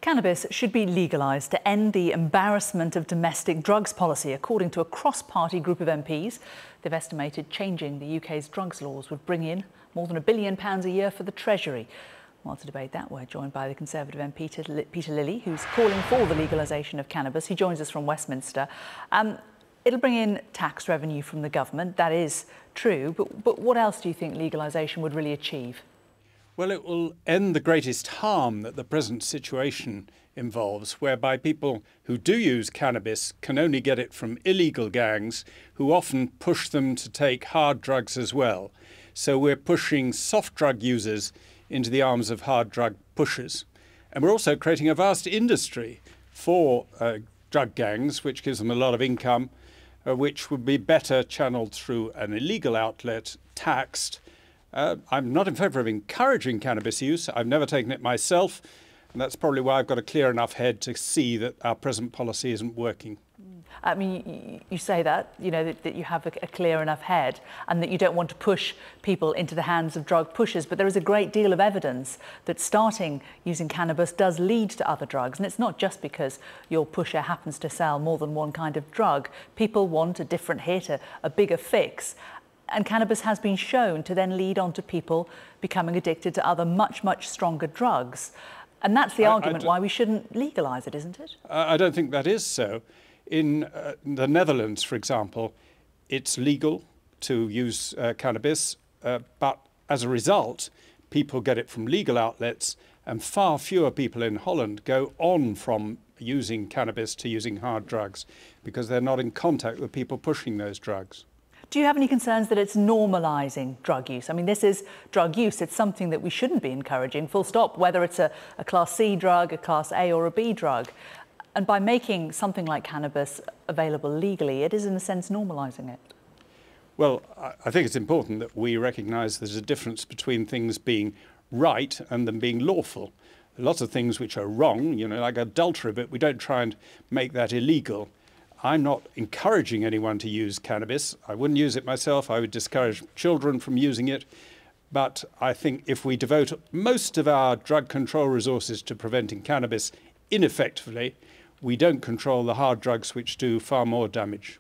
Cannabis should be legalised to end the embarrassment of domestic drugs policy, according to a cross-party group of MPs. They've estimated changing the UK's drugs laws would bring in more than £1 billion a year for the Treasury. Well, to debate that, we're joined by the Conservative MP Peter Lilley, who's calling for the legalisation of cannabis. He joins us from Westminster. It'll bring in tax revenue from the government, that is true, but what else do you think legalisation would really achieve? Well, it will end the greatest harm that the present situation involves, whereby people who do use cannabis can only get it from illegal gangs who often push them to take hard drugs as well. So we're pushing soft drug users into the arms of hard drug pushers. And we're also creating a vast industry for drug gangs, which gives them a lot of income, which would be better channeled through an illegal outlet, taxed. I'm not in favour of encouraging cannabis use. I've never taken it myself, and that's probably why I've got a clear enough head to see that our present policy isn't working. I mean, you say that, you know, that you have a clear enough head and that you don't want to push people into the hands of drug pushers, but there is a great deal of evidence that starting using cannabis does lead to other drugs. And it's not just because your pusher happens to sell more than one kind of drug. People want a different hit, a bigger fix. And cannabis has been shown to then lead on to people becoming addicted to other much stronger drugs. And that's the argument why we shouldn't legalise it, isn't it? I don't think that is so. In the Netherlands, for example, it's legal to use cannabis, but as a result, people get it from legal outlets, and far fewer people in Holland go on from using cannabis to using hard drugs because they're not in contact with people pushing those drugs. Do you have any concerns that it's normalising drug use? I mean, this is drug use. It's something that we shouldn't be encouraging, full stop, whether it's a Class C drug, a Class A or a B drug. And by making something like cannabis available legally, it is in a sense normalising it. Well, I think it's important that we recognise there's a difference between things being right and them being lawful. Lots of things which are wrong, you know, like adultery, but we don't try and make that illegal. I'm not encouraging anyone to use cannabis. I wouldn't use it myself. I would discourage children from using it. But I think if we devote most of our drug control resources to preventing cannabis ineffectively, we don't control the hard drugs which do far more damage.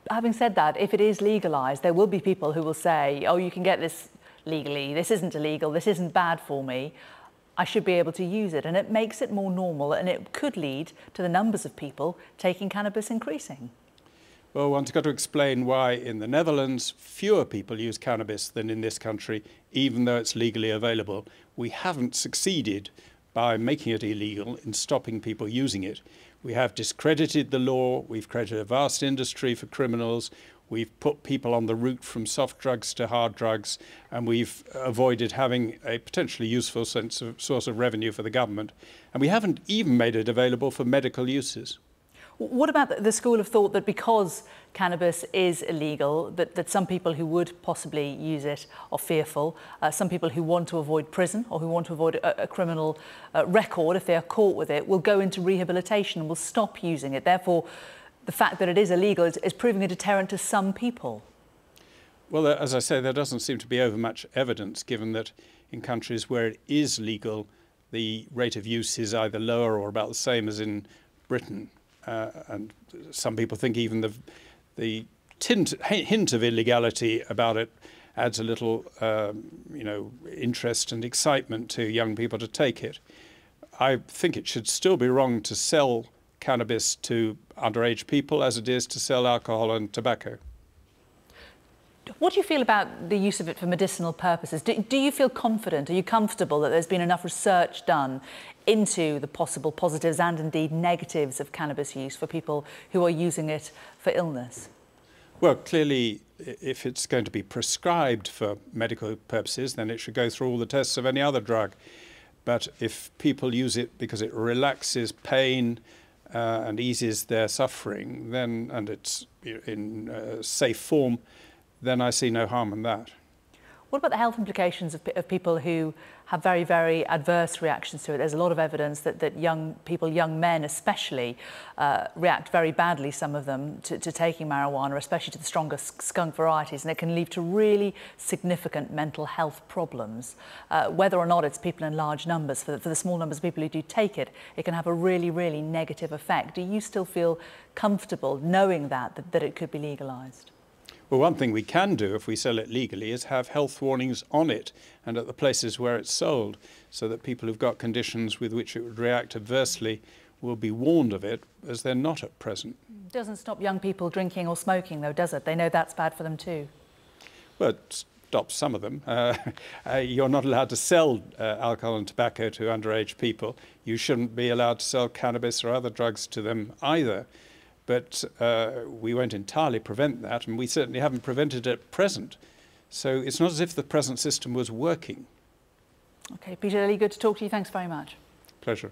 Having said that, if it is legalised, there will be people who will say, oh, you can get this legally, this isn't illegal, this isn't bad for me, I should be able to use it. And it makes it more normal, and it could lead to the numbers of people taking cannabis increasing. Well, one's got to explain why in the Netherlands fewer people use cannabis than in this country, even though it's legally available. We haven't succeeded by making it illegal in stopping people using it. We have discredited the law, we've created a vast industry for criminals, we've put people on the route from soft drugs to hard drugs, and we've avoided having a potentially useful source of revenue for the government. And we haven't even made it available for medical uses. What about the school of thought that because cannabis is illegal, that some people who would possibly use it are fearful, some people who want to avoid prison or who want to avoid a criminal record if they are caught with it will go into rehabilitation and will stop using it. Therefore, the fact that it is illegal is proving a deterrent to some people. Well, as I say, there doesn't seem to be overmuch evidence, given that in countries where it is legal, the rate of use is either lower or about the same as in Britain. And some people think even the hint of illegality about it adds a little, interest and excitement to young people to take it. I think it should still be wrong to sell cannabis to underage people as it is to sell alcohol and tobacco. What do you feel about the use of it for medicinal purposes? Do you feel confident? Are you comfortable that there's been enough research done into the possible positives and indeed negatives of cannabis use for people who are using it for illness? Well, clearly, if it's going to be prescribed for medical purposes, then it should go through all the tests of any other drug. But if people use it because it relaxes pain and eases their suffering, then, and it's in safe form, then I see no harm in that. What about the health implications of people who have very, very adverse reactions to it? There's a lot of evidence that young people, young men especially, react very badly, some of them, to taking marijuana, especially to the stronger skunk varieties, and it can lead to really significant mental health problems. Whether or not it's people in large numbers, for the small numbers of people who do take it, it can have a really, really negative effect. Do you still feel comfortable knowing that it could be legalised? Well, one thing we can do if we sell it legally is have health warnings on it and at the places where it's sold, so that people who've got conditions with which it would react adversely will be warned of it, as they're not at present. It doesn't stop young people drinking or smoking, though, does it? They know that's bad for them too. Well, it stops some of them. You're not allowed to sell alcohol and tobacco to underage people. You shouldn't be allowed to sell cannabis or other drugs to them either. But we won't entirely prevent that, and we certainly haven't prevented it at present. So it's not as if the present system was working. OK, Peter Lilley, good to talk to you. Thanks very much. Pleasure.